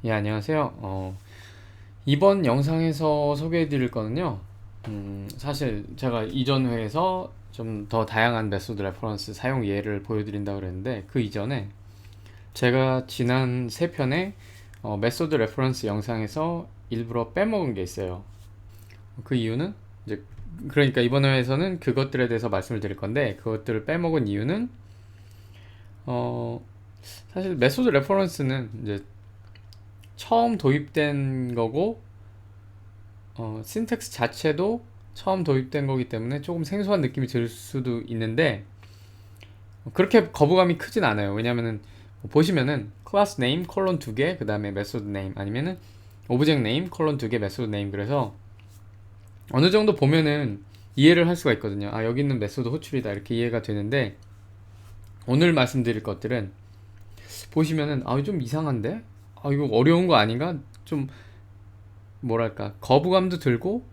예, 안녕하세요. 이번 영상에서 소개해 드릴 거는요. 사실 제가 이전 회에서 좀 더 다양한 메소드 레퍼런스 사용 예를 보여드린다고 그랬는데, 그 이전에 제가 지난 세 편의 메소드 레퍼런스 영상에서 일부러 빼먹은 게 있어요. 그 이유는 이제, 그러니까 이번 회에서는 그것들에 대해서 말씀을 드릴 건데, 그것들을 빼먹은 이유는 어, 사실 메소드 레퍼런스는 이제 처음 도입된 거고, 신텍스 자체도 처음 도입된 거기 때문에 조금 생소한 느낌이 들 수도 있는데, 그렇게 거부감이 크진 않아요. 왜냐면은 보시면은 클래스 네임 콜론 두 개, 그 다음에 메소드 네임, 아니면은 오브젝트 네임 콜론 두 개, 메소드 네임. 그래서 어느 정도 보면은 이해를 할 수가 있거든요. 아, 여기 있는 메소드 호출이다, 이렇게 이해가 되는데, 오늘 말씀드릴 것들은 보시면은 아, 좀 이상한데? 아, 이거 어려운 거 아닌가? 좀 뭐랄까, 거부감도 들고,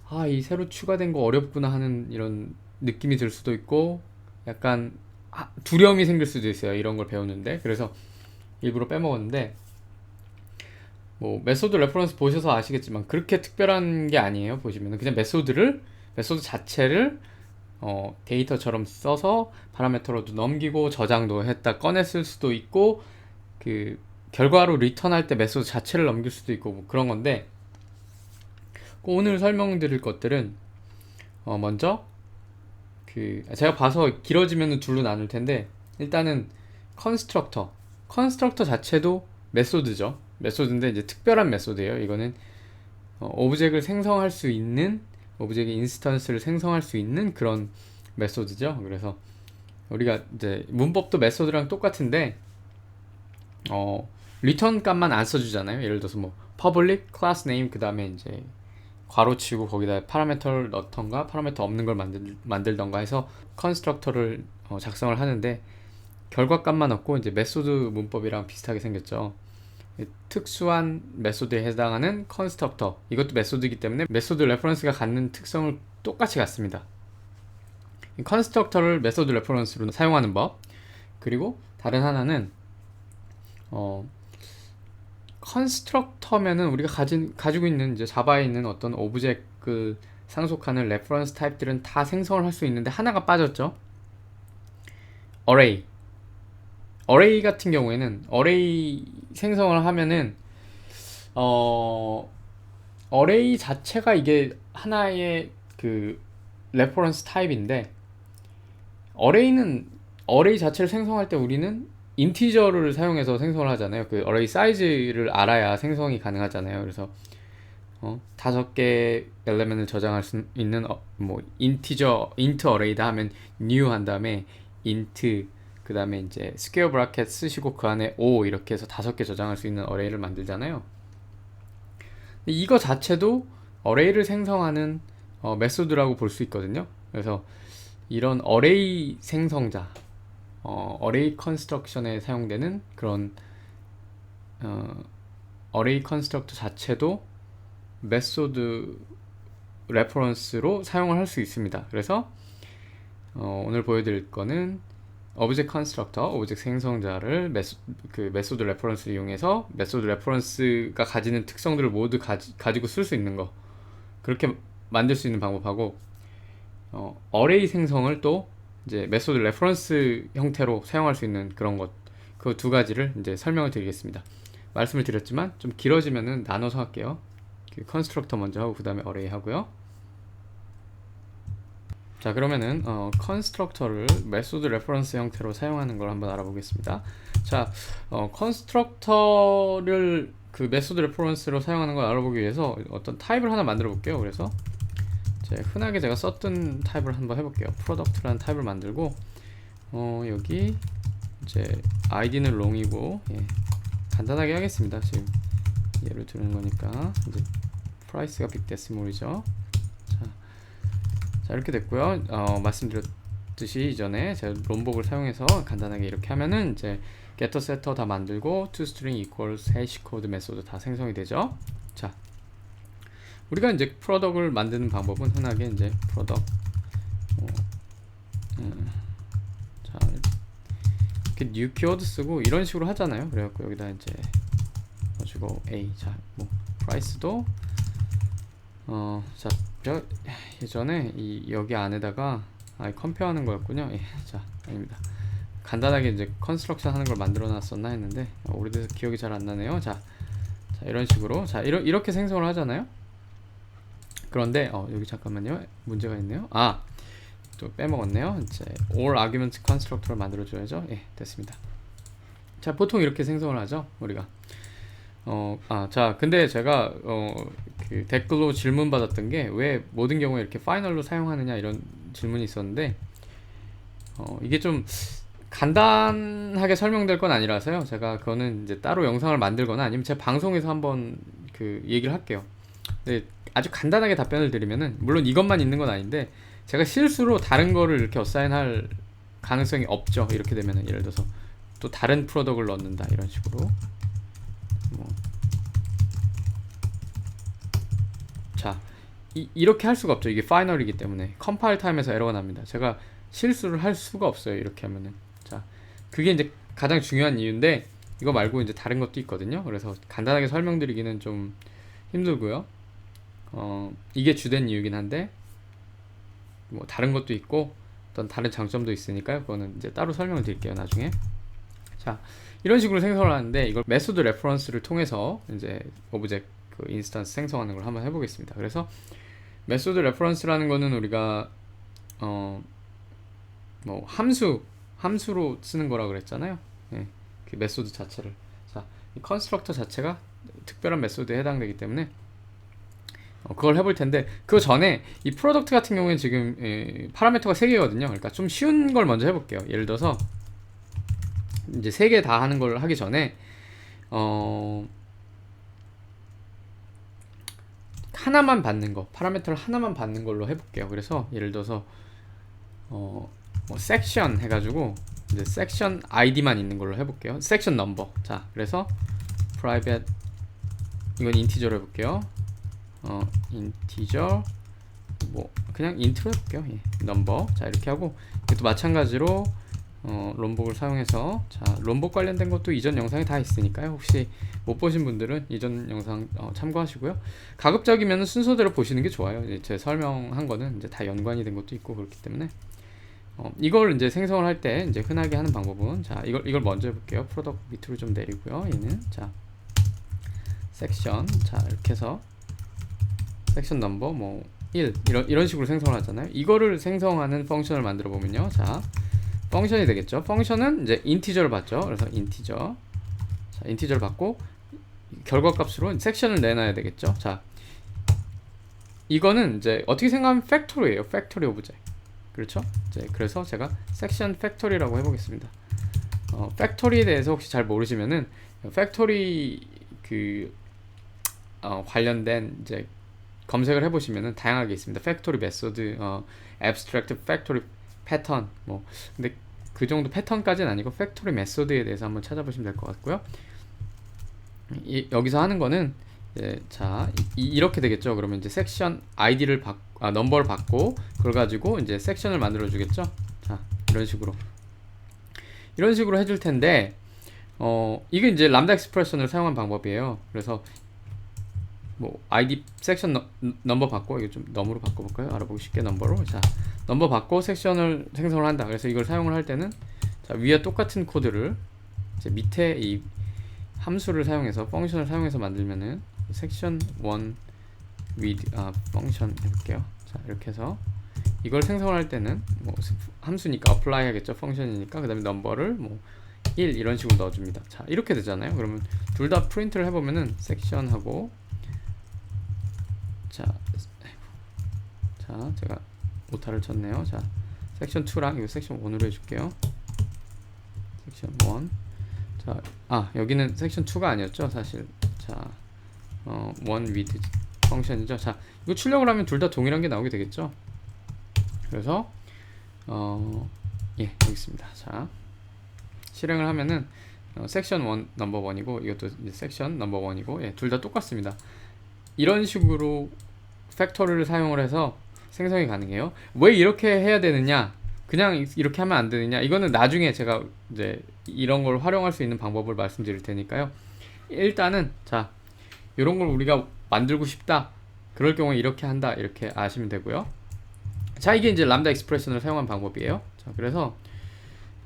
아, 이 새로 추가된 거 어렵구나 하는 이런 느낌이 들 수도 있고, 약간 두려움이 생길 수도 있어요. 이런 걸 배우는데. 그래서 일부러 빼먹었는데, 뭐 메소드 레퍼런스 보셔서 아시겠지만 그렇게 특별한 게 아니에요. 보시면은 그냥 메소드 자체를 데이터처럼 써서 파라미터로도 넘기고 저장도 했다 꺼냈을 수도 있고, 그 결과로 리턴할 때 메소드 자체를 넘길 수도 있고, 뭐 그런 건데, 오늘 설명드릴 것들은 먼저 그 제가 봐서 길어지면 둘로 나눌 텐데, 일단은 컨스트럭터 자체도 메소드죠. 메소드인데 이제 특별한 메소드예요. 이거는 오브젝트를 생성할 수 있는, 오브젝트 인스턴스를 생성할 수 있는 그런 메소드죠. 그래서 우리가 이제 문법도 메소드랑 똑같은데 리턴 값만 안 써주잖아요. 예를 들어서 뭐 public class name, 그 다음에 이제 괄호치고 거기다 파라미터를 넣던가 파라미터 없는 걸 만들던가 해서 컨스트럭터를 작성을 하는데, 결과값만 얻고 이제 메소드 문법이랑 비슷하게 생겼죠. 특수한 메소드에 해당하는 컨스트럭터, 이것도 메소드이기 때문에 메소드 레퍼런스가 갖는 특성을 똑같이 갖습니다. 컨스트럭터를 메소드 레퍼런스로 사용하는 법, 그리고 다른 하나는 컨스트럭터면은 우리가 가지고 있는 이제 자바에 있는 어떤 오브젝트 상속하는 레퍼런스 타입들은 다 생성을 할 수 있는데 하나가 빠졌죠. 어레이. 어레이 같은 경우에는 어레이 생성을 하면은 어 어레이 자체가 이게 하나의 그 레퍼런스 타입인데, 어레이는 어레이 자체를 생성할 때 우리는 인티저를 사용해서 생성을 하잖아요. 그 어레이 사이즈를 알아야 생성이 가능하잖아요. 그래서 다섯 개 엘레멘을 저장할 수 있는 뭐 인티저 인트 어레이다 하면 new 한 다음에 인트, 그 다음에 이제 스퀘어 브라켓 쓰시고 그 안에 5 이렇게 해서 다섯 개 저장할 수 있는 어레이를 만들잖아요. 이거 자체도 어레이를 생성하는 메소드라고 볼 수 있거든요. 그래서 이런 어레이 생성자, 어레이 컨스트럭션에 사용되는 그런 어레이 컨스트럭터 자체도 메소드 레퍼런스로 사용을 할 수 있습니다. 그래서 오늘 보여드릴 거는 오브젝트 컨스트럭터, 오브젝트 생성자를 메소드 레퍼런스를 이용해서 메소드 레퍼런스가 가지는 특성들을 모두 가지고 쓸 수 있는 거, 그렇게 만들 수 있는 방법하고, 어레이 생성을 또 이제 메소드 레퍼런스 형태로 사용할 수 있는 그런 것, 그 두 가지를 이제 설명을 드리겠습니다. 말씀을 드렸지만 좀 길어지면은 나눠서 할게요. 그 컨스트럭터 먼저 하고 그 다음에 어레이 하고요. 자, 그러면은 컨스트럭터를 메소드 레퍼런스 형태로 사용하는 걸 한번 알아보겠습니다. 자, 컨스트럭터를 그 메소드 레퍼런스로 사용하는 걸 알아보기 위해서 어떤 타입을 하나 만들어 볼게요. 그래서 흔하게 제가 썼던 타입을 한번 해볼게요. 프로덕트라는 타입을 만들고, 여기 이제 id는 long이고, 예, 간단하게 하겠습니다. 지금 예를 드는 거니까. 이제 price가 빅데시몰이죠. 자, 이렇게 됐고요. 말씀드렸듯이 이전에 제가 롬복을 사용해서 간단하게 이렇게 하면은 이제 getter, setter 다 만들고 toString equals hashcode 메소드 다 생성이 되죠. 자, 우리가 이제 프로덕을 만드는 방법은 흔하게 이제 프로덕 자, 이렇게 new keyword 쓰고 이런 식으로 하잖아요. 그래갖고 여기다 이제 넣어주고 A. 자, 뭐 price도 자, 예전에 여기 안에다가 컴페어 하는 거였군요. 예, 자, 아닙니다. 간단하게 이제 컨스트럭션 하는 걸 만들어 놨었나 했는데 오래돼서 기억이 잘 안 나네요. 자, 이런 식으로 자, 이렇게 생성을 하잖아요. 그런데 여기 잠깐만요. 문제가 있네요. 또 빼먹었네요. 이제 all argument constructor를 만들어 줘야죠. 예, 됐습니다. 자, 보통 이렇게 생성을 하죠, 우리가. 자, 근데 제가 그 댓글로 질문 받았던 게 왜 모든 경우에 이렇게 파이널로 사용하느냐 이런 질문이 있었는데 이게 좀 간단하게 설명될 건 아니라서요. 제가 그거는 이제 따로 영상을 만들거나 아니면 제 방송에서 한번 그 얘기를 할게요. 근데 아주 간단하게 답변을 드리면은 물론 이것만 있는 건 아닌데 제가 실수로 다른 거를 이렇게 어사인할 가능성이 없죠. 이렇게 되면은 예를 들어서 또 다른 프로덕을 넣는다 이런 식으로. 자, 이렇게 할 수가 없죠. 이게 파이널이기 때문에 컴파일 타임에서 에러가 납니다. 제가 실수를 할 수가 없어요. 이렇게 하면은. 자, 그게 이제 가장 중요한 이유인데 이거 말고 이제 다른 것도 있거든요. 그래서 간단하게 설명드리기는 좀 힘들고요. 이게 주된 이유긴 한데 뭐 다른 것도 있고 어떤 다른 장점도 있으니까요. 그거는 이제 따로 설명을 드릴게요. 나중에. 자, 이런 식으로 생성을 하는데 이걸 메소드 레퍼런스를 통해서 이제 오브젝트 인스턴스 생성하는 걸 한번 해보겠습니다. 그래서 메소드 레퍼런스라는 거는 우리가 뭐 함수로 쓰는 거라 그랬잖아요. 예, 그 메소드 자체를. 자, 이 컨스트럭터 자체가 특별한 메소드에 해당되기 때문에 그걸 해볼 텐데 그 전에 이 프로덕트 같은 경우에는 지금 파라미터가 3개거든요. 그러니까 좀 쉬운 걸 먼저 해볼게요. 예를 들어서 이제 3개 다 하는 걸 하기 전에 하나만 받는 거, 파라미터를 하나만 받는 걸로 해볼게요. 그래서 예를 들어서 뭐 섹션 해가지고 이제 섹션 아이디만 있는 걸로 해볼게요. 섹션 넘버. 자, 그래서 private 이건 인티저로 해볼게요. 인티저 뭐 그냥 인트로 해볼게요. 예, 넘버. 자, 이렇게 하고 이것도 마찬가지로 롬복을 사용해서 자, 롬복 관련된 것도 이전 영상에 다 있으니까요. 혹시 못 보신 분들은 이전 영상 참고하시고요. 가급적이면 순서대로 보시는 게 좋아요. 이제 제 설명한 거는 이제 다 연관이 된 것도 있고 그렇기 때문에 이걸 이제 생성을 할 때 이제 흔하게 하는 방법은 자, 이걸 먼저 해볼게요. 프로덕트 밑으로 좀 내리고요. 얘는 자, 섹션 자, 이렇게 해서 섹션 넘버 뭐 1 이런 식으로 생성을 하잖아요. 이거를 생성하는 펑션을 만들어 보면요. 자, 펑션이 되겠죠. 펑션은 이제 인티저를 받죠. 그래서 인티저. 자, 인티저를 받고 결과값으로 섹션을 내놔야 되겠죠. 자, 이거는 이제 어떻게 생각하면 팩토리예요. 팩토리 오브젝트. 그렇죠? 이제 그래서 제가 섹션 팩토리라고 해보겠습니다. 팩토리에 대해서 혹시 잘 모르시면은 팩토리 관련된 이제 검색을 해보시면은 다양하게 있습니다. 팩토리 메소드, abstract 팩토리 패턴 뭐 근데 그 정도 패턴까지는 아니고 팩토리 메소드에 대해서 한번 찾아보시면 될 것 같고요. 여기서 하는 거는 자, 이렇게 되겠죠. 그러면 이제 섹션 아이디를 넘버를 받고 그걸 가지고 이제 섹션을 만들어 주겠죠. 자, 이런 식으로 해줄 텐데 이게 이제 람다 익스프레션을 사용한 방법이에요. 그래서 뭐 아이디 섹션 넘버 받고 이거 좀 넘으로 바꿔볼까요? 알아보기 쉽게 넘버로. 자, 넘버 받고 섹션을 생성을 한다. 그래서 이걸 사용을 할 때는 자, 위에 똑같은 코드를 이제 밑에 이 함수를 사용해서 펑션을 사용해서 만들면은 섹션 1 with 펑션 해볼게요. 자, 이렇게 해서 이걸 생성을 할 때는 뭐 함수니까 apply 하겠죠. 펑션이니까. 그 다음에 넘버를 뭐 1 이런 식으로 넣어줍니다. 자, 이렇게 되잖아요. 그러면 둘 다 프린트를 해보면은 섹션하고 자, 제가 오타를 쳤네요. 자, 섹션 2랑 이거 섹션 1으로 해줄게요. 섹션 1. 자, 여기는 섹션 2가 아니었죠, 사실. 자, 1 with 펑션이죠. 자, 이거 출력을 하면 둘 다 동일한 게 나오게 되겠죠. 그래서 예, 여기 있습니다. 자, 실행을 하면은 섹션 1 넘버 1이고 이것도 이제 섹션 넘버 1이고 예, 둘 다 똑같습니다. 이런 식으로 팩토리를 사용을 해서 생성이 가능해요. 왜 이렇게 해야 되느냐? 그냥 이렇게 하면 안 되느냐? 이거는 나중에 제가 이제 이런 걸 활용할 수 있는 방법을 말씀드릴 테니까요. 일단은 자, 이런 걸 우리가 만들고 싶다. 그럴 경우에 이렇게 한다. 이렇게 아시면 되고요. 자, 이게 이제 람다 익스프레션을 사용한 방법이에요. 자, 그래서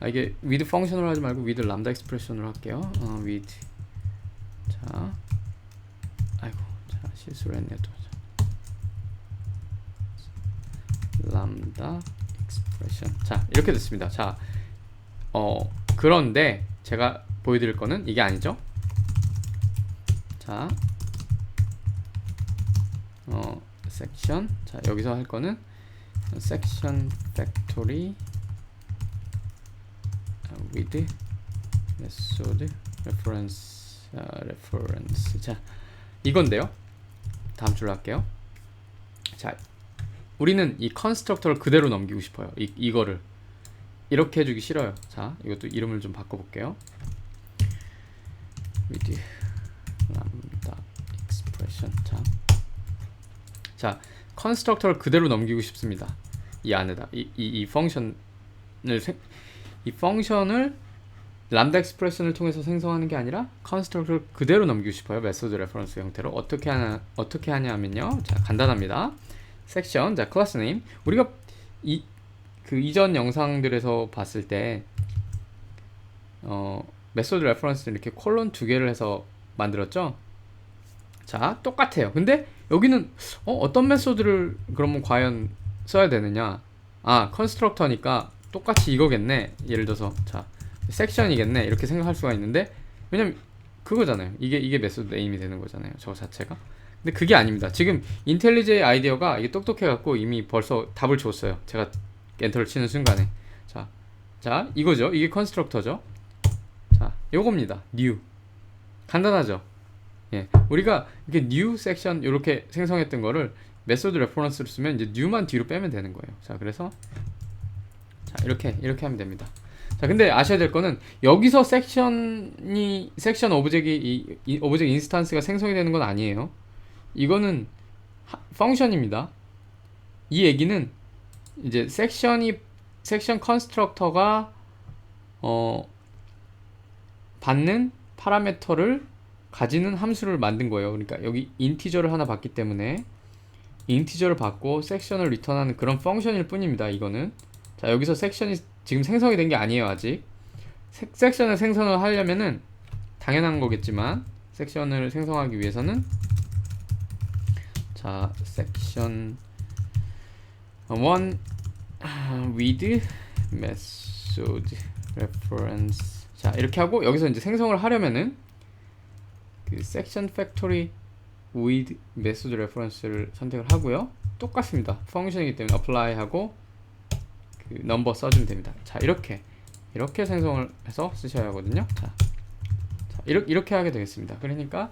이게 with 펑션으로 하지 말고 with 람다 익스프레션으로 할게요. with 자, 아이고, 자, 실수를 했네요 또. 람다 익스프레션. 자, 이렇게 됐습니다. 자, 그런데 제가 보여드릴 거는 이게 아니죠. 자, 섹션. 자, 여기서 할 거는 section factory with method reference. 자, 이건데요. 다음 줄로 할게요. 자, 우리는 이 컨스트럭터를 그대로 넘기고 싶어요. 이거를 이렇게 해주기 싫어요. 자, 이것도 이름을 좀 바꿔볼게요. with lambda expression. 자, 컨스트럭터를 그대로 넘기고 싶습니다. 이 안에다 이 펑션을 람다 익스프레션을 통해서 생성하는 게 아니라 컨스트럭터를 그대로 넘기고 싶어요. 메소드 레퍼런스 형태로. 어떻게 하냐면요. 자, 간단합니다. 섹션, 자, 클래스 네임. 우리가 그 이전 영상들에서 봤을 때 메소드 레퍼런스를 이렇게 콜론 두 개를 해서 만들었죠. 자, 똑같아요. 근데 여기는 어떤 메소드를 그러면 과연 써야 되느냐? 아, 컨스트럭터니까 똑같이 이거겠네. 예를 들어서 자, 섹션이겠네. 이렇게 생각할 수가 있는데, 왜냐면 그거잖아요. 이게 메소드 네임이 되는 거잖아요. 저거 자체가. 근데 그게 아닙니다. 지금 인텔리제의 아이디어가 이게 똑똑해갖고 이미 벌써 답을 줬어요. 제가 엔터를 치는 순간에. 자, 이거죠. 이게 컨스트럭터죠. 자, 요겁니다. new. 간단하죠. 예, 우리가 이렇게 new 섹션 이렇게 생성했던 거를 메소드 레퍼런스로 쓰면 이제 new만 뒤로 빼면 되는 거예요. 자, 그래서 자, 이렇게 하면 됩니다. 자, 근데 아셔야 될 거는 여기서 섹션 오브젝이 이 오브젝트 인스탄스가 생성이 되는 건 아니에요. 이거는 펑션입니다. 이 얘기는 이제 섹션 컨스트럭터가 받는 파라미터를 가지는 함수를 만든 거예요. 그러니까 여기 인티저를 하나 받기 때문에 인티저를 받고 섹션을 리턴하는 그런 펑션일 뿐입니다. 이거는. 자, 여기서 섹션이 지금 생성이 된 게 아니에요. 아직. 섹션을 생성을 하려면은 당연한 거겠지만 섹션을 생성하기 위해서는 자, 섹션 1 with method reference. 자, 이렇게 하고 여기서 이제 생성을 하려면은 그 section factory with method reference를 선택을 하고요. 똑같습니다. 펑션이기 때문에 apply 하고 그 number 써주면 됩니다. 자, 이렇게 생성을 해서 쓰셔야 하거든요. 자, 이렇게 하게 되겠습니다. 그러니까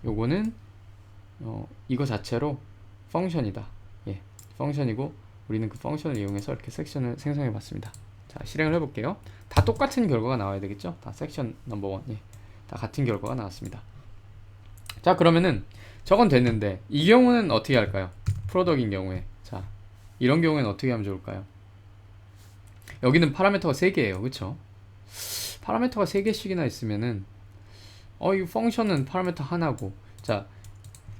요거는 이거 자체로 펑션이다. 예, 펑션이고 우리는 그 펑션을 이용해서 이렇게 섹션을 생성해 봤습니다. 자, 실행을 해볼게요. 다 똑같은 결과가 나와야 되겠죠? 다 섹션 넘버 1, 예, 다 같은 결과가 나왔습니다. 자, 그러면은 저건 됐는데 이 경우는 어떻게 할까요? 프로덕인 경우에. 자, 이런 경우에는 어떻게 하면 좋을까요? 여기는 파라미터가 3개예요. 그쵸? 파라미터가 3개씩이나 있으면은 이 펑션은 파라미터 하나고, 자,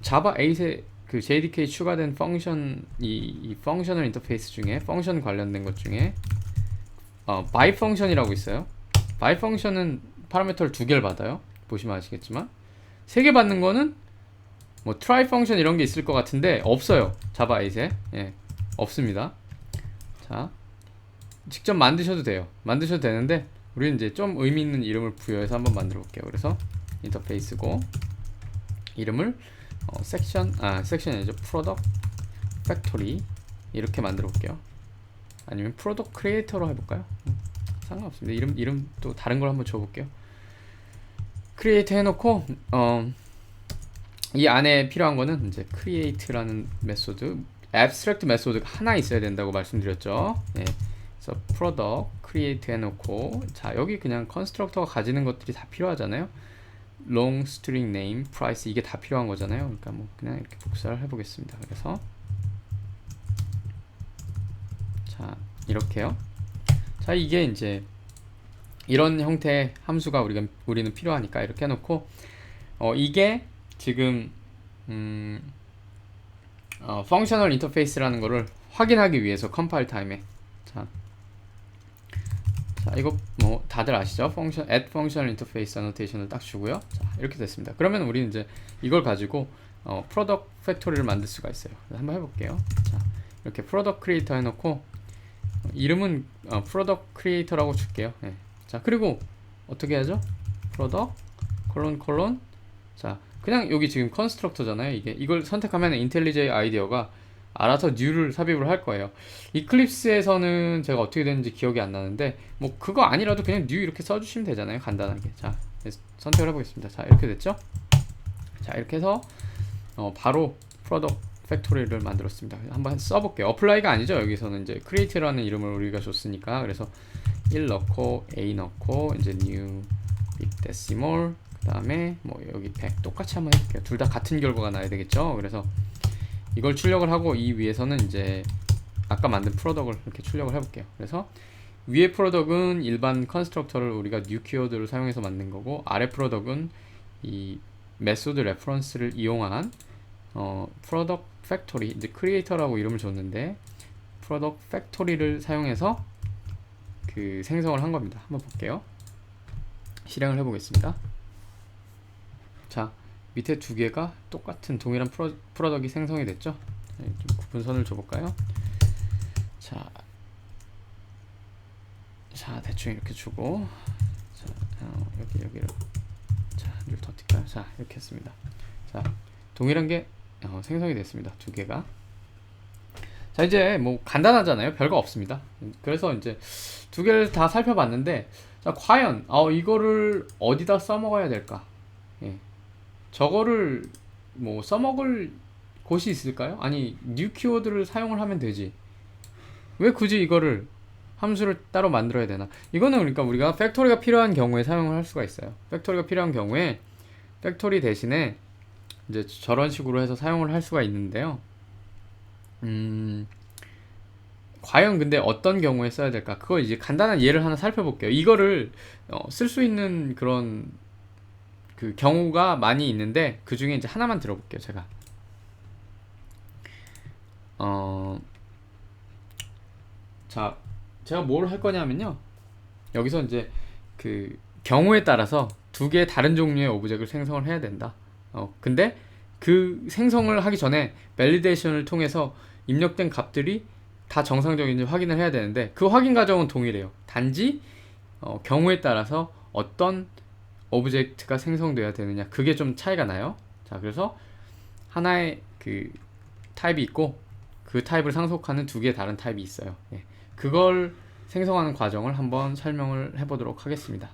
자바 8에 그 JDK 추가된 펑션, 이 펑셔널 인터페이스 중에 펑션 관련된 것 중에 by 펑션이라고 있어요. by 펑션은 파라미터를 2개를 받아요. 보시면 아시겠지만 3개 받는 거는 뭐 try 펑션 이런 게 있을 것 같은데 없어요. 자바 8에. 예, 없습니다. 자, 직접 만드셔도 돼요. 만드셔도 되는데 우리는 이제 좀 의미 있는 이름을 부여해서 한번 만들어 볼게요. 그래서 인터페이스고 이름을 섹션이 아니죠. 프로덕트 팩토리 이렇게 만들어 볼게요. 아니면 프로덕트 크리에이터로 해볼까요? 상관없습니다. 이름 또 다른 걸 한번 줘볼게요. 크리에이터 해놓고 이 안에 필요한 거는 이제 create라는 메소드, abstract 메소드가 하나 있어야 된다고 말씀드렸죠. 예. 그래서 product create 해놓고, 자, 여기 그냥 constructor가 가지는 것들이 다 필요하잖아요. long string name, price 이게 다 필요한 거잖아요. 그러니까 뭐 그냥 이렇게 복사를 해보겠습니다. 그래서 자, 이렇게요. 자, 이게 이제 이런 형태의 함수가 우리는 필요하니까 이렇게 해놓고, 이게 지금 펑셔널 인터페이스라는 거를 확인하기 위해서 컴파일 타임에 자, 이거 뭐 다들 아시죠? add functional interface annotation을 딱 주고요. 자, 이렇게 됐습니다. 그러면 우리는 이제 이걸 가지고 product factory를 만들 수가 있어요. 한번 해볼게요. 자, 이렇게 product creator 해놓고 이름은 product creator라고 줄게요. 네. 자, 그리고 어떻게 하죠? product 콜론 자, 그냥 여기 지금 컨스트럭터잖아요. 이걸 선택하면 인텔리제이 아이디어가 알아서 new를 삽입을 할 거예요. 이클립스에서는 제가 어떻게 되는지 기억이 안 나는데 뭐 그거 아니라도 그냥 new 이렇게 써주시면 되잖아요. 간단하게. 자, 선택을 해보겠습니다. 자, 이렇게 됐죠? 자, 이렇게 해서 바로 product factory를 만들었습니다. 한번 써볼게요. apply가 아니죠. 여기서는 이제 create라는 이름을 우리가 줬으니까. 그래서 1 넣고 a 넣고 이제 new big decimal 그 다음에 뭐 여기 100 똑같이 한번 해볼게요. 둘 다 같은 결과가 나야 되겠죠. 그래서 이걸 출력을 하고 이 위에서는 이제 아까 만든 프로덕을 이렇게 출력을 해볼게요. 그래서 위에 프로덕은 일반 컨스트럭터를 우리가 new 키워드를 사용해서 만든 거고, 아래 프로덕은 이 메소드 레퍼런스를 이용한 프로덕 팩토리, 이제 크리에이터라고 이름을 줬는데 프로덕 팩토리를 사용해서 그 생성을 한 겁니다. 한번 볼게요. 실행을 해보겠습니다. 자, 밑에 두 개가 똑같은 동일한 프로덕이 생성이 됐죠. 좀 구분선을 줘볼까요? 자, 대충 이렇게 주고, 자, 여기를 자, 더 뛸까요? 자, 이렇게 했습니다. 자, 동일한 게 생성이 됐습니다. 두 개가. 자, 이제 뭐 간단하잖아요. 별거 없습니다. 그래서 이제 두 개를 다 살펴봤는데, 자, 과연 이거를 어디다 써먹어야 될까? 예. 저거를 뭐 써먹을 곳이 있을까요? 아니, new 키워드를 사용을 하면 되지. 왜 굳이 이거를 함수를 따로 만들어야 되나? 이거는 그러니까 우리가 팩토리가 필요한 경우에 사용을 할 수가 있어요. 팩토리가 필요한 경우에 팩토리 대신에 이제 저런 식으로 해서 사용을 할 수가 있는데요. 과연 근데 어떤 경우에 써야 될까? 그거 이제 간단한 예를 하나 살펴볼게요. 이거를 쓸 수 있는 그런 그 경우가 많이 있는데 그 중에 이제 하나만 들어볼게요. 제가 자, 제가 뭘 할 거냐면요. 여기서 이제 그 경우에 따라서 두 개의 다른 종류의 오브젝트를 생성을 해야 된다. 근데 그 생성을 하기 전에 밸리데이션을 통해서 입력된 값들이 다 정상적인지 확인을 해야 되는데 그 확인 과정은 동일해요. 단지 경우에 따라서 어떤 오브젝트가 생성돼야 되느냐, 그게 좀 차이가 나요. 자, 그래서 하나의 그 타입이 있고 그 타입을 상속하는 두 개의 다른 타입이 있어요. 예. 그걸 생성하는 과정을 한번 설명을 해보도록 하겠습니다.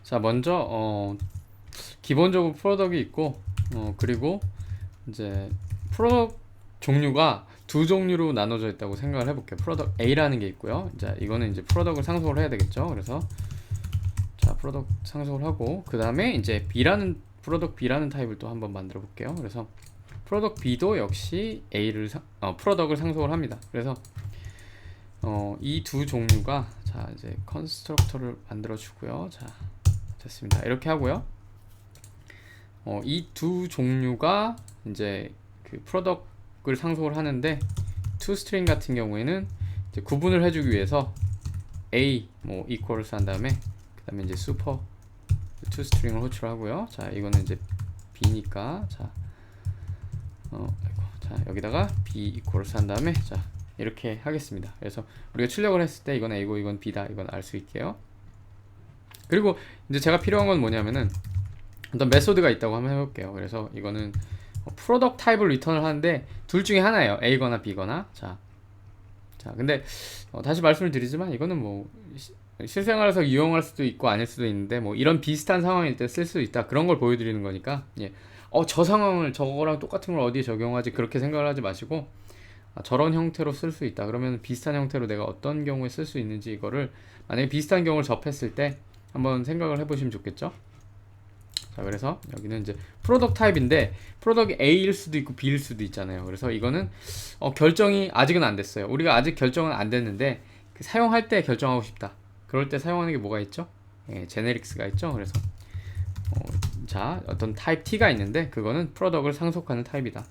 자, 먼저 기본적으로 프로덕이 있고 그리고 이제 프로덕 종류가 두 종류로 나눠져 있다고 생각을 해볼게요. 프로덕 A라는 게 있고요. 자, 이거는 이제 프로덕을 상속을 해야 되겠죠. 그래서 자, 프로덕 상속을 하고 그 다음에 이제 프로덕 B라는 타입을 또 한번 만들어 볼게요. 그래서 프로덕 B도 역시 프로덕을 상속을 합니다. 그래서 이 두 종류가 자, 이제 컨스트럭터를 만들어 주고요. 자, 됐습니다. 이렇게 하고요. 이 두 종류가 이제 그 프로덕을 상속을 하는데 toString 같은 경우에는 이제 구분을 해주기 위해서 a 뭐 equals 한 다음에 그 다음에 이제 super toString을 호출하고요. 자, 이거는 이제 b니까 자, 자, 여기다가 b equals 한 다음에 자, 이렇게 하겠습니다. 그래서 우리가 출력을 했을 때 이건 a고 이건 b다, 이건 알 수 있게요. 그리고 이제 제가 필요한 건 뭐냐면은 어떤 메소드가 있다고 한번 해볼게요. 그래서 이거는 프로덕 타입을 리턴을 하는데 둘 중에 하나예요. A거나 B거나. 자, 근데 다시 말씀을 드리지만 이거는 뭐 실생활에서 이용할 수도 있고 아닐 수도 있는데 뭐 이런 비슷한 상황일 때 쓸 수 있다, 그런 걸 보여드리는 거니까 예. 저 상황을 저거랑 똑같은 걸 어디에 적용하지, 그렇게 생각을 하지 마시고 저런 형태로 쓸 수 있다 그러면 비슷한 형태로 내가 어떤 경우에 쓸 수 있는지, 이거를 만약에 비슷한 경우를 접했을 때 한번 생각을 해보시면 좋겠죠. 자, 그래서 여기는 이제 프로덕 타입인데 프로덕이 A일 수도 있고 B일 수도 있잖아요. 그래서 이거는 결정이 아직은 안 됐어요. 우리가 아직 결정은 안 됐는데 사용할 때 결정하고 싶다. 그럴 때 사용하는 게 뭐가 있죠? 예, 제네릭스가 있죠. 그래서 자, 어떤 타입 t가 있는데 그거는 product을 상속하는 타입이다.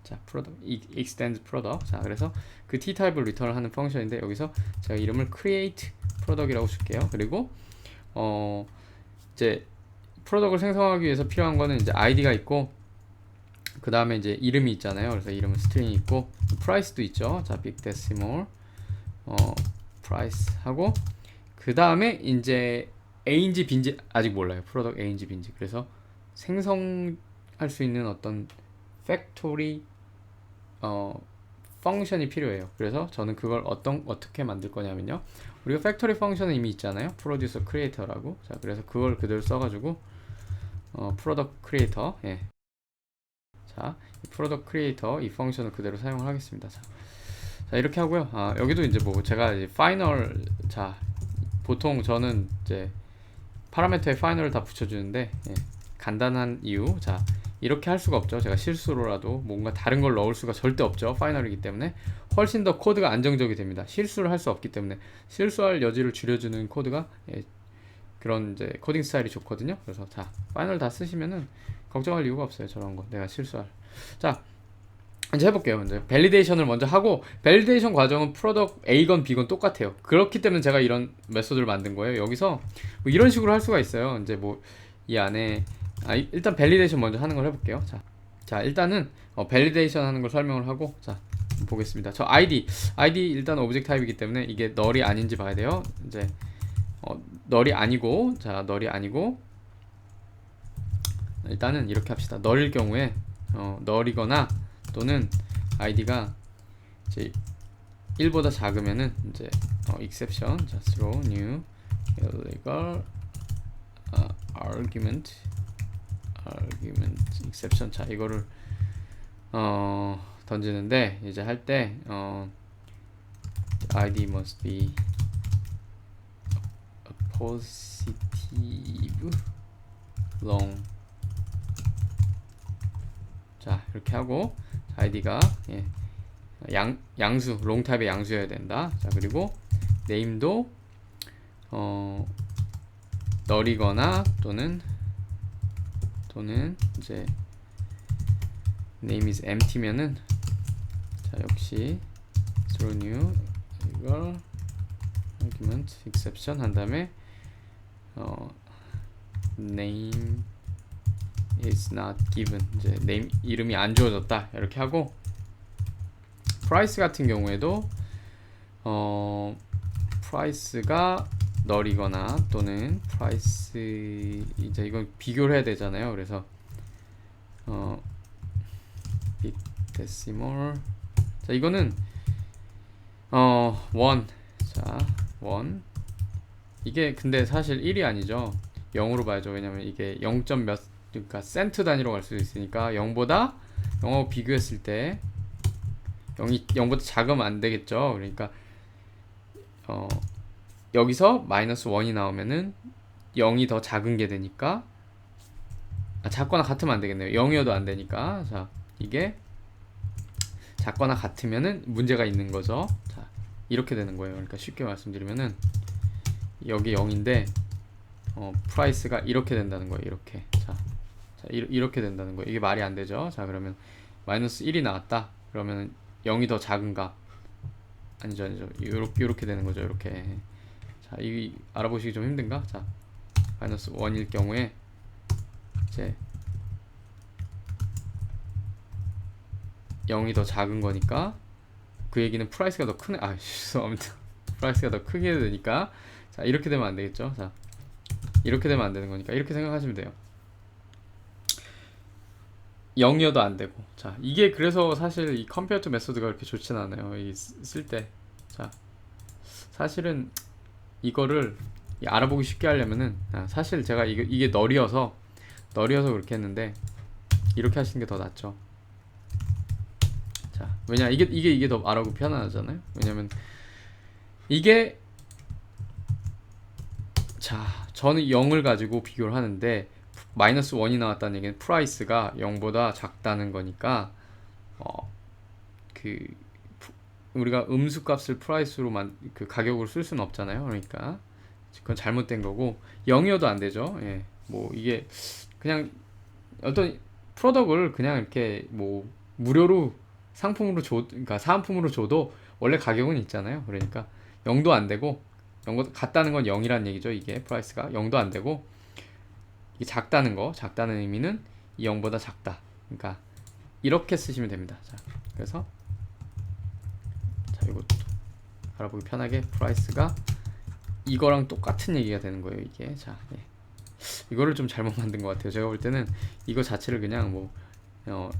자, product, extend product. 자, 그래서 그 t 타입을 리턴하는 펑션인데 여기서 제가 이름을 create product이라고 줄게요. 그리고 이제 product을 생성하기 위해서 필요한 거는 이제 id가 있고 그 다음에 이제 이름이 있잖아요. 그래서 이름은 string이 있고 price도 있죠. 자, big decimal price 하고 그 다음에 이제 A인지 B인지 아직 몰라요. 프로덕트 A인지 B인지. 그래서 생성할 수 있는 어떤 팩토리 펑션이 필요해요. 그래서 저는 그걸 어떻게 만들 거냐면요. 우리가 팩토리 펑션은 이미 있잖아요. 프로듀서 크리에이터라고. 자, 그래서 그걸 그대로 써가지고 프로덕트 크리에이터. 예. 자, 프로덕트 크리에이터 이 펑션을 그대로 사용을 하겠습니다. 자, 이렇게 하고요. 여기도 이제 뭐 제가 이제 파이널 자 보통 저는 이제 파라미터에 파이널을 다 붙여주는데 예, 간단한 이유. 자, 이렇게 할 수가 없죠. 제가 실수로라도 뭔가 다른 걸 넣을 수가 절대 없죠. 파이널이기 때문에 훨씬 더 코드가 안정적이 됩니다. 실수를 할 수 없기 때문에 실수할 여지를 줄여주는 코드가 예, 그런 이제 코딩 스타일이 좋거든요. 그래서 자, 파이널 다 쓰시면은 걱정할 이유가 없어요. 저런 거 내가 실수할. 자, 이제 해볼게요. 이제 밸리데이션을 먼저 하고 밸리데이션 과정은 프로덕트 A건 B건 똑같아요. 그렇기 때문에 제가 이런 메소드를 만든 거예요. 여기서 뭐 이런 식으로 할 수가 있어요. 이제 뭐 이 안에 일단 밸리데이션 먼저 하는 걸 해볼게요. 자 일단은 밸리데이션 하는 걸 설명을 하고 자 보겠습니다. 저 ID 일단 오브젝트 타입이기 때문에 이게 널이 아닌지 봐야 돼요. 이제 널이 아니고 자 널이 아니고 일단은 이렇게 합시다. 널일 경우에 널이거나 또는 id가 이제 1보다 작으면은 이제 exception 자 throw new illegal argument exception 자 이거를 던지는데 이제 할 때 id must be a positive long 자 이렇게 하고 id가 예, 양수 롱 타입의 양수여야 된다. 자 그리고 name도 널이거나 또는 이제 name is empty면은 자 역시 throw new 이걸 argument exception 한 다음에 name is not given 이제 name 이름이 안 주어졌다 이렇게 하고 price 같은 경우에도 price가 널이거나 또는 price 이제 이건 비교를 해야 되잖아요. 그래서 big decimal 자 이거는 1 자 1 이게 근데 사실 1이 아니죠. 0으로 봐야죠. 왜냐면 이게 0. 몇 그러니까 센트 단위로 갈 수도 있으니까 0보다 0하고 비교했을 때 0보다 작으면 안 되겠죠. 그러니까 여기서 마이너스 1이 나오면은 0이 더 작은 게 되니까 작거나 같으면 안 되겠네요. 0이어도 안 되니까 자 이게 작거나 같으면은 문제가 있는 거죠. 자 이렇게 되는 거예요. 그러니까 쉽게 말씀드리면은 여기 0인데 프라이스가 이렇게 된다는 거예요. 이렇게 이렇게 된다는 거예요. 이게 말이 안 되죠. 자 그러면 마이너스 1이 나왔다. 그러면 0이 더 작은 값 아니죠. 요렇게 되는 거죠. 이렇게 자 이 알아보시기 좀 힘든가? 자 마이너스 1일 경우에 이제 0이 더 작은 거니까 그 얘기는 프라이스가 더 크네. 죄송합니다. 프라이스가 더 크게 되니까 자 이렇게 되면 안 되겠죠. 자 이렇게 되면 안 되는 거니까 이렇게 생각하시면 돼요. 0이어도 안 되고 자 이게 그래서 사실 이 컴페어투 메소드가 그렇게 좋진 않아요. 이 쓸 때 자 사실은 이거를 알아보기 쉽게 하려면은 사실 제가 이게 널이어서 그렇게 했는데 이렇게 하시는 게 더 낫죠. 자 왜냐 이게 더 알아보기 편하잖아요. 왜냐면 이게 자 저는 0을 가지고 비교를 하는데 마이너스 1이 나왔다는 얘기는 프라이스가 0보다 작다는 거니까 그 우리가 음수 값을 프라이스로 그 가격으로 쓸 수는 없잖아요. 그러니까 그건 잘못된 거고 0이어도 안 되죠. 예. 뭐 이게 그냥 어떤 프로덕을 그냥 이렇게 뭐 무료로 상품으로 그러니까 사은품으로 줘도 원래 가격은 있잖아요. 그러니까 0도 안 되고 0 같다는 건 0이란 얘기죠. 이게 프라이스가 0도 안 되고 이게 작다는 의미는 이 0보다 작다. 그러니까 이렇게 쓰시면 됩니다. 자, 그래서 자, 이것도 알아보기 편하게 프라이스가 이거랑 똑같은 얘기가 되는 거예요. 이게 자, 예. 이거를 좀 잘못 만든 것 같아요. 제가 볼 때는 이거 자체를 그냥 뭐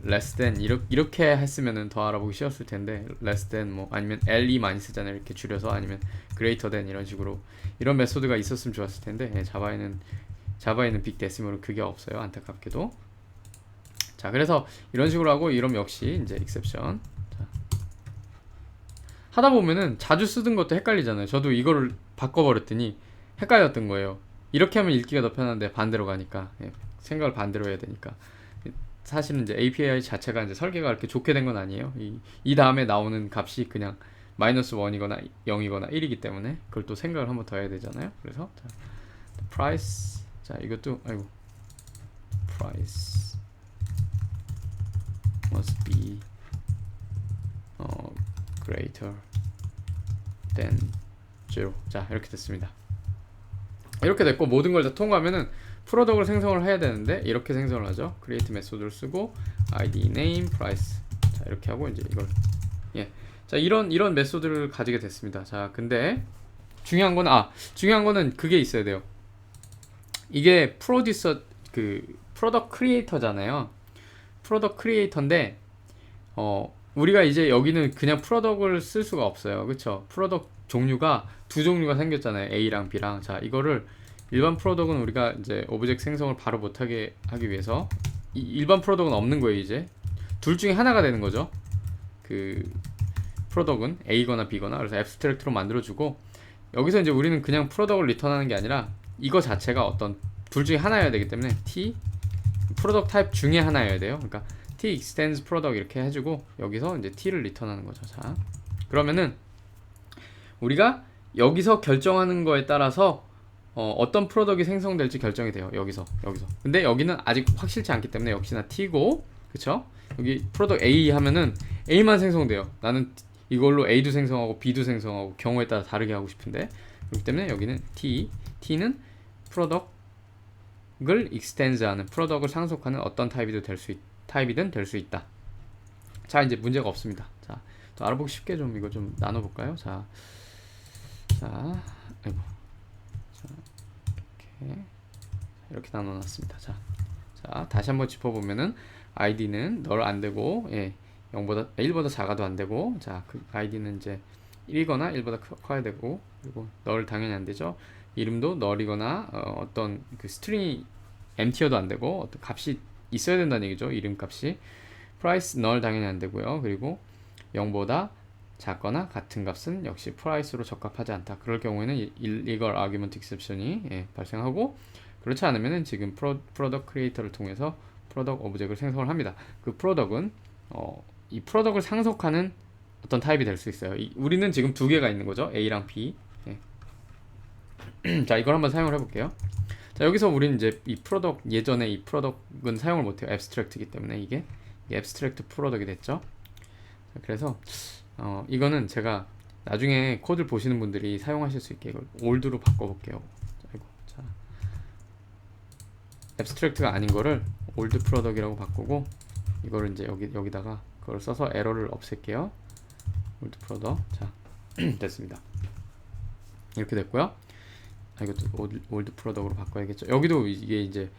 less than 이렇게 했으면은 더 알아보기 쉬웠을 텐데 less than 뭐 아니면 le 많이 쓰잖아요. 이렇게 줄여서 아니면 greater than 이런 식으로 이런 메소드가 있었으면 좋았을 텐데 예, 자바에는 빅 데시멀은 그게 없어요. 안타깝게도. 자, 그래서 이런 식으로 하고 이러면 역시 이제 exception. 자, 하다 보면은 자주 쓰던 것도 헷갈리잖아요. 저도 이거를 바꿔버렸더니 헷갈렸던 거예요. 이렇게 하면 읽기가 더 편한데 반대로 가니까 예, 생각을 반대로 해야 되니까 사실은 이제 API 자체가 이제 설계가 이렇게 좋게 된 건 아니에요. 이 다음에 나오는 값이 그냥 -1이거나 0이거나 1이기 때문에 그걸 또 생각을 한번 더 해야 되잖아요. 그래서 자, price 자 이것도 아이고 price must be greater than 0. 자 이렇게 됐습니다. 이렇게 됐고 모든 걸 다 통과하면은 프로덕을 생성을 해야 되는데 이렇게 생성을 하죠. create 메소드를 쓰고 id name price 자 이렇게 하고 이제 이걸 예. 자 이런 메소드를 가지게 됐습니다. 자 근데 중요한 거는 그게 있어야 돼요. 이게 프로듀서 그 프로덕트 크리에이터잖아요. 프로덕트 크리에이터인데 우리가 이제 여기는 그냥 프로덕트를 쓸 수가 없어요. 그쵸? 프로덕트 종류가 두 종류가 생겼잖아요. A랑 B랑. 자, 이거를 일반 프로덕트는 우리가 이제 오브젝트 생성을 바로 못하게 하기 위해서 일반 프로덕트는 없는 거예요. 이제 둘 중에 하나가 되는 거죠. 그 프로덕트는 A거나 B거나. 그래서 앱스트랙트로 만들어주고 여기서 이제 우리는 그냥 프로덕트를 리턴하는 게 아니라 이거 자체가 어떤 둘 중에 하나여야 되기 때문에 T 프로덕트 타입 중에 하나여야 돼요. 그러니까 T extends product 이렇게 해주고 여기서 이제 T를 리턴하는 거죠. 자, 그러면은 우리가 여기서 결정하는 거에 따라서 어떤 프로덕트가 생성될지 결정이 돼요. 여기서. 근데 여기는 아직 확실치 않기 때문에 역시나 T고, 그쵸? 여기 프로덕트 A 하면은 A만 생성돼요. 나는 이걸로 A도 생성하고 B도 생성하고 경우에 따라 다르게 하고 싶은데 그렇기 때문에 여기는 T는 프로덕트를 extends하는 프로덕트를 상속하는 어떤 타입이든 될 수 있다. 자 이제 문제가 없습니다. 자, 또 알아보기 쉽게 좀 이거 좀 나눠볼까요? 자, 아이고, 자 이렇게 나눠놨습니다. 자 다시 한번 짚어보면은 id는 널 안 되고, 예, 1보다 작아도 안 되고, 자 그 id는 이제 1이거나 1보다 커야 되고, 그리고 널 당연히 안 되죠. 이름도 널이거나 어떤 그 스트링이 empty여도 안 되고 어떤 값이 있어야 된다는 얘기죠. 이름 값이. price 널 당연히 안 되고요. 그리고 0보다 작거나 같은 값은 역시 price로 적합하지 않다. 그럴 경우에는 illegal argument exception이 예, 발생하고, 그렇지 않으면은 지금 product creator를 통해서 product 오브젝트를 생성을 합니다. 그 product은 이 product을 상속하는 어떤 타입이 될 수 있어요. 우리는 지금 두 개가 있는 거죠. A랑 B. 예. 자, 이걸 한번 사용을 해볼게요. 자, 여기서 우리는 이제 이 프로덕트, 예전에 이 프로덕트는 사용을 못해요. 앱스트랙트이기 때문에 이게 앱스트랙트 프로덕트이 됐죠. 자, 그래서 이거는 제가 나중에 코드를 보시는 분들이 사용하실 수 있게 이걸 올드로 바꿔볼게요. 자, 앱스트랙트가 아닌 거를 올드 프로덕트이라고 바꾸고 이거를 이제 여기다가 그걸 써서 에러를 없앨게요. 올드 프로덕트. 자, 됐습니다. 이렇게 됐고요. 이것도 올드 프로덕트로 바꿔야겠죠. 여기도 이게 이제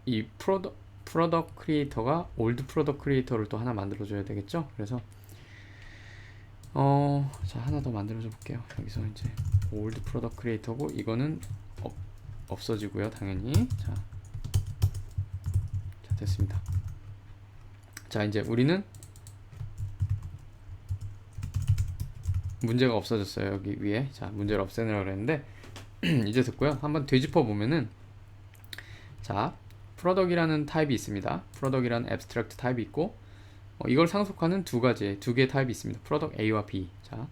이 프로덕트 크리에이터가 올드 프로덕트 크리에이터를 또 하나 만들어줘야 되겠죠. 그래서 자 하나 더 만들어줘 볼게요. 여기서 이제 올드 프로덕트 크리에이터고 이거는 없어지고요. 당연히. 자 됐습니다. 자 이제 우리는 문제가 없어졌어요. 여기 위에. 자 문제를 없애느라고 그랬는데 이제 됐고요. 한번 되짚어 보면은 자 프로덕이라는 타입이 있습니다. 프로덕이라는 앱스트랙트 타입이 있고 이걸 상속하는 두 개의 타입이 있습니다. 프로덕 A와 B. 자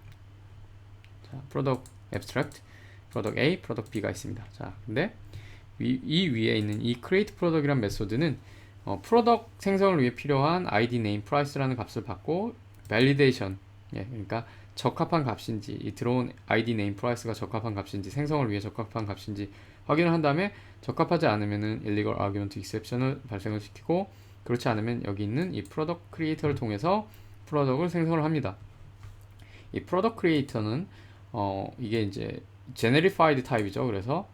프로덕 앱스트랙트 product A, product B가 있습니다. 자, 근데 이 위에 있는 이 create product이란 메소드는 product 생성을 위해 필요한 id, name, price라는 값을 받고 validation, 그러니까 적합한 값인지, 이 들어온 id, name, price가 적합한 값인지, 생성을 위해 적합한 값인지 확인을 한 다음에 적합하지 않으면은 illegal argument exception을 발생을 시키고, 그렇지 않으면 여기 있는 이 product creator를 통해서 product을 생성을 합니다. 이 product creator는 이게 이제 generified 타입이죠. 그래서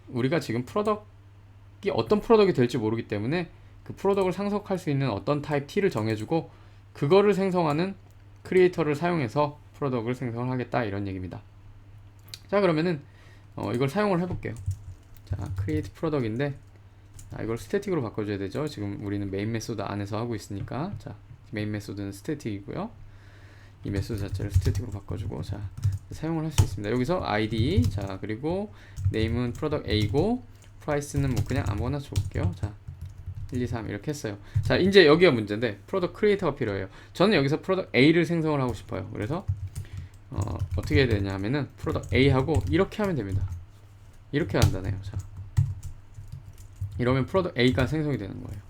우리가 지금 프로덕이 어떤 프로덕이 될지 모르기 때문에 그 프로덕을 상속할 수 있는 어떤 타입 T를 정해주고 그거를 생성하는 크리에이터를 사용해서 프로덕을 생성을 하겠다, 이런 얘기입니다. 자, 그러면은 이걸 사용을 해볼게요. 자, create product인데 이걸 스태틱으로 바꿔줘야 되죠. 지금 우리는 메인 메소드 안에서 하고 있으니까. 자, 메인 메소드는 스태틱이고요. 이 메소드 자체를 스태틱으로 바꿔주고, 자, 사용을 할 수 있습니다. 여기서 id, 자, 그리고 name은 product A고 price는 뭐 그냥 아무거나 줘볼게요. 자, 1, 2, 3 이렇게 했어요. 자, 이제 여기가 문제인데 product creator가 필요해요. 저는 여기서 product A를 생성을 하고 싶어요. 그래서 어떻게 해야 되냐 하면은 product A 하고 이렇게 하면 됩니다. 이렇게 간다네요. 자, 이러면 product A가 생성이 되는 거예요.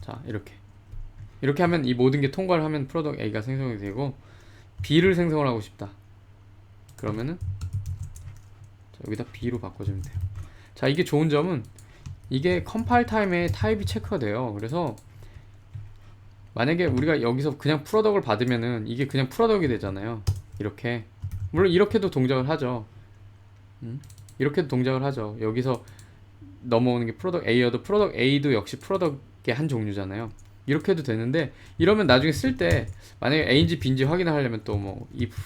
자, 이렇게 하면 이 모든 게 통과를 하면 product A가 생성이 되고, B를 생성을 하고 싶다 그러면은 자, 여기다 B로 바꿔주면 돼요. 자, 이게 좋은 점은 이게 컴파일 타임에 타입이 체크가 돼요. 그래서 만약에 우리가 여기서 그냥 프로덕을 받으면은 이게 그냥 프로덕이 되잖아요. 이렇게, 물론 이렇게도 동작을 하죠. 이렇게도 동작을 하죠. 여기서 넘어오는 게 프로덕 A여도 프로덕 A도 역시 프로덕의 한 종류잖아요. 이렇게 해도 되는데, 이러면 나중에 쓸 때 만약에 A인지 B인지 확인을 하려면 또 뭐 if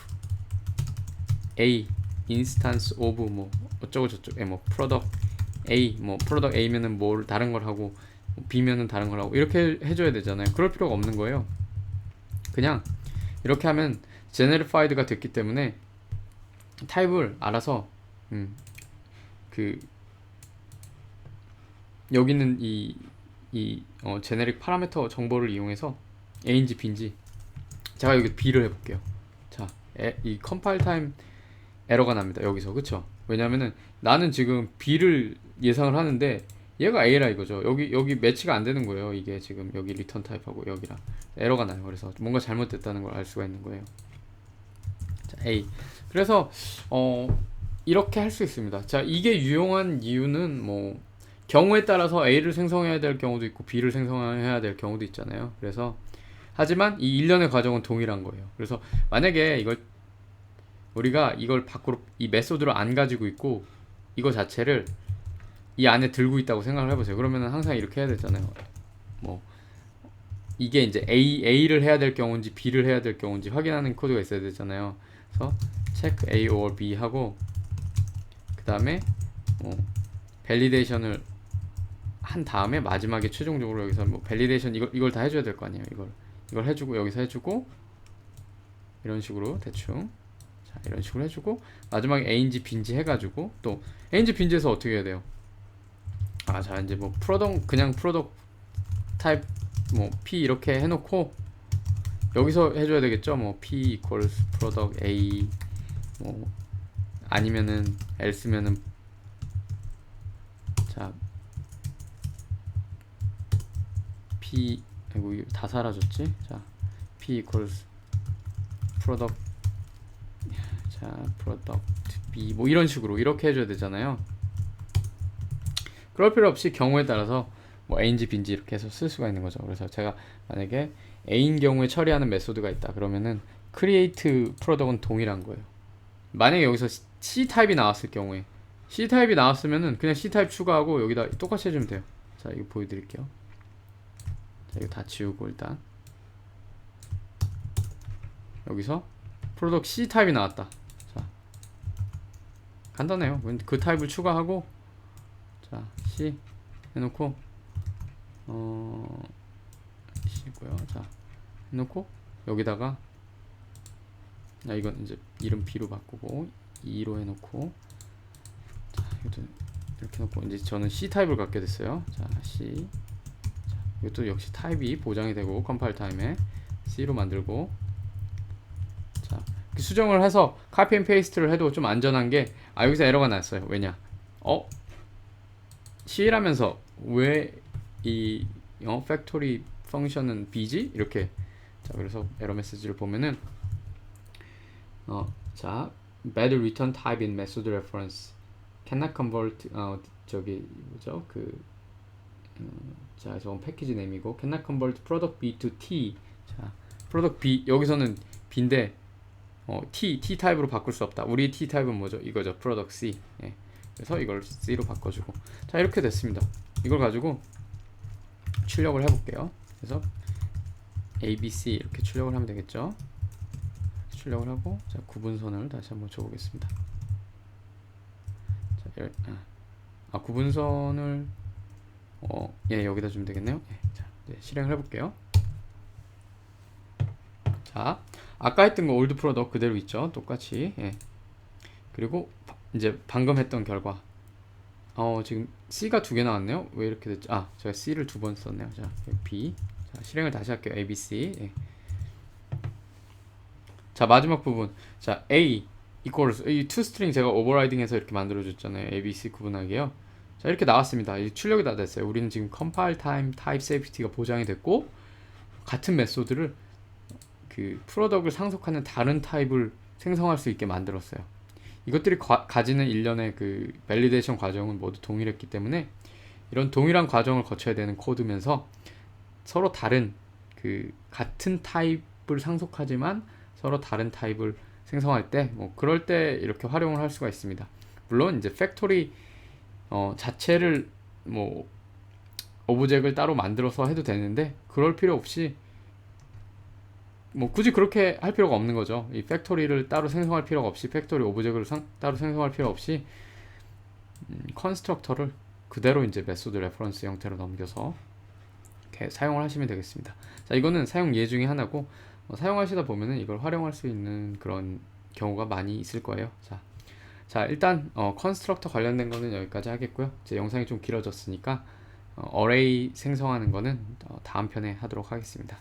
A instance of 뭐 어쩌고 저쩌고, 뭐 product A, 뭐 product A면은 뭘 다른 걸 하고 B면은 다른 걸 하고 이렇게 해줘야 되잖아요. 그럴 필요가 없는 거예요. 그냥 이렇게 하면 generified가 됐기 때문에 타입을 알아서 그 여기 있는 이 제네릭 파라미터 정보를 이용해서 A인지 B인지, 제가 여기 B를 해볼게요. 자, 이 컴파일 타임 에러가 납니다. 여기서. 그쵸? 왜냐면은 나는 지금 B를 예상을 하는데 얘가 A라 이거죠. 여기 매치가 안 되는 거예요. 이게 지금 여기 리턴 타입하고 여기랑 에러가 나요. 그래서 뭔가 잘못됐다는 걸 알 수가 있는 거예요. 자, A. 그래서 이렇게 할 수 있습니다. 자, 이게 유용한 이유는 뭐 경우에 따라서 A를 생성해야 될 경우도 있고 B를 생성해야 될 경우도 있잖아요. 그래서 하지만 이 일련의 과정은 동일한 거예요. 그래서 만약에 우리가 이걸 밖으로 이 메소드를 안 가지고 있고 이거 자체를 이 안에 들고 있다고 생각을 해보세요. 그러면은 항상 이렇게 해야 되잖아요. 뭐 이게 이제 A를 해야 될 경우인지 B를 해야 될 경우인지 확인하는 코드가 있어야 되잖아요. 그래서 check A or B 하고 그 다음에 밸리데이션을 한 다음에 마지막에 최종적으로 여기서 뭐 밸리데이션 이걸 다 해줘야 될 거 아니에요. 이걸 해주고 여기서 해주고 이런 식으로 대충, 자, 이런 식으로 해주고 마지막에 A인지 B인지 해가지고 또 A인지 B인지에서 어떻게 해야 돼요? 자, 이제 뭐 그냥 프로덕 타입 뭐 P 이렇게 해놓고 여기서 해줘야 되겠죠. 뭐 P equals product A, 뭐 아니면은 else면은, 자, P, 아이고 이거 다 사라졌지. 자, P equals product, 자, product B 뭐 이런 식으로 이렇게 해줘야 되잖아요. 그럴 필요 없이 경우에 따라서 뭐 A인지 B인지 이렇게 해서 쓸 수가 있는 거죠. 그래서 제가 만약에 A인 경우에 처리하는 메소드가 있다 그러면은 create product은 동일한 거예요. 만약에 여기서 C타입이 나왔을 경우에, C타입이 나왔으면은 그냥 C타입 추가하고 여기다 똑같이 해주면 돼요. 자, 이거 보여드릴게요. 자, 이거 다 지우고 일단 여기서 product C타입이 나왔다. 자, 간단해요. 그 타입을 추가하고, 자, C 해놓고 C고요. 자, 해놓고 여기다가 이건 이제 이름 B로 바꾸고 2로 해놓고, 자, 이것도 이렇게 해놓고 이제 저는 C 타입을 갖게 됐어요. 자, C. 자, 이것도 역시 타입이 보장이 되고 컴파일 타임에 C로 만들고, 자, 수정을 해서 카피 앤 페이스트를 해도 좀 안전한 게, 여기서 에러가 났어요. 왜냐? C라면서 왜 이 팩토리 펑션은 B지? 이렇게. 자, 그래서 에러 메시지를 보면은 자, bad return type in method reference cannot convert 저기 뭐죠? 자, 저건 패키지 네임이고 cannot convert product B to T. 자, product B 여기서는 B인데 T 타입으로 바꿀 수 없다. 우리 T 타입은 뭐죠? 이거죠. product C. 예. 그래서 이걸 C로 바꿔주고. 자, 이렇게 됐습니다. 이걸 가지고 출력을 해볼게요. 그래서 ABC 이렇게 출력을 하면 되겠죠. 출력을 하고, 자, 구분선을 다시 한번 줘보겠습니다. 자, 구분선을 예, 여기다 주면 되겠네요. 예, 자, 네, 실행을 해볼게요. 자, 아까 했던 거 올드 프로덕트 그대로 있죠. 똑같이. 예. 그리고 이제 방금 했던 결과. 지금 C가 2개 나왔네요. 왜 이렇게 됐죠? 제가 C를 2번 썼네요. 자, B. 자, 실행을 다시 할게요. A, B, C. 예. 자, 마지막 부분. 자, A equals 이 toString 제가 오버라이딩해서 이렇게 만들어줬잖아요. A, B, C 구분하기요. 자, 이렇게 나왔습니다. 이 출력이 다 됐어요. 우리는 지금 compile time, type safety가 보장이 됐고, 같은 메소드를 프로덕을 상속하는 다른 타입을 생성할 수 있게 만들었어요. 이것들이 가지는 일련의 밸리데이션 과정은 모두 동일했기 때문에 이런 동일한 과정을 거쳐야 되는 코드면서 서로 다른 같은 타입을 상속하지만 서로 다른 타입을 생성할 때 그럴 때 이렇게 활용을 할 수가 있습니다. 물론 이제 팩토리 자체를 오브젝을 따로 만들어서 해도 되는데 그럴 필요 없이 굳이 그렇게 할 필요가 없는 거죠. 이 팩토리를 따로 생성할 필요가 없이 팩토리 오브젝을 따로 생성할 필요 없이 컨스트럭터를 그대로 이제 메소드 레퍼런스 형태로 넘겨서 이렇게 사용을 하시면 되겠습니다. 자, 이거는 사용 예 중에 하나고 사용하시다 보면은 이걸 활용할 수 있는 그런 경우가 많이 있을 거예요. 자, 일단 컨스트럭터 관련된 거는 여기까지 하겠고요. 이제 영상이 좀 길어졌으니까 어레이 생성하는 거는 다음 편에 하도록 하겠습니다.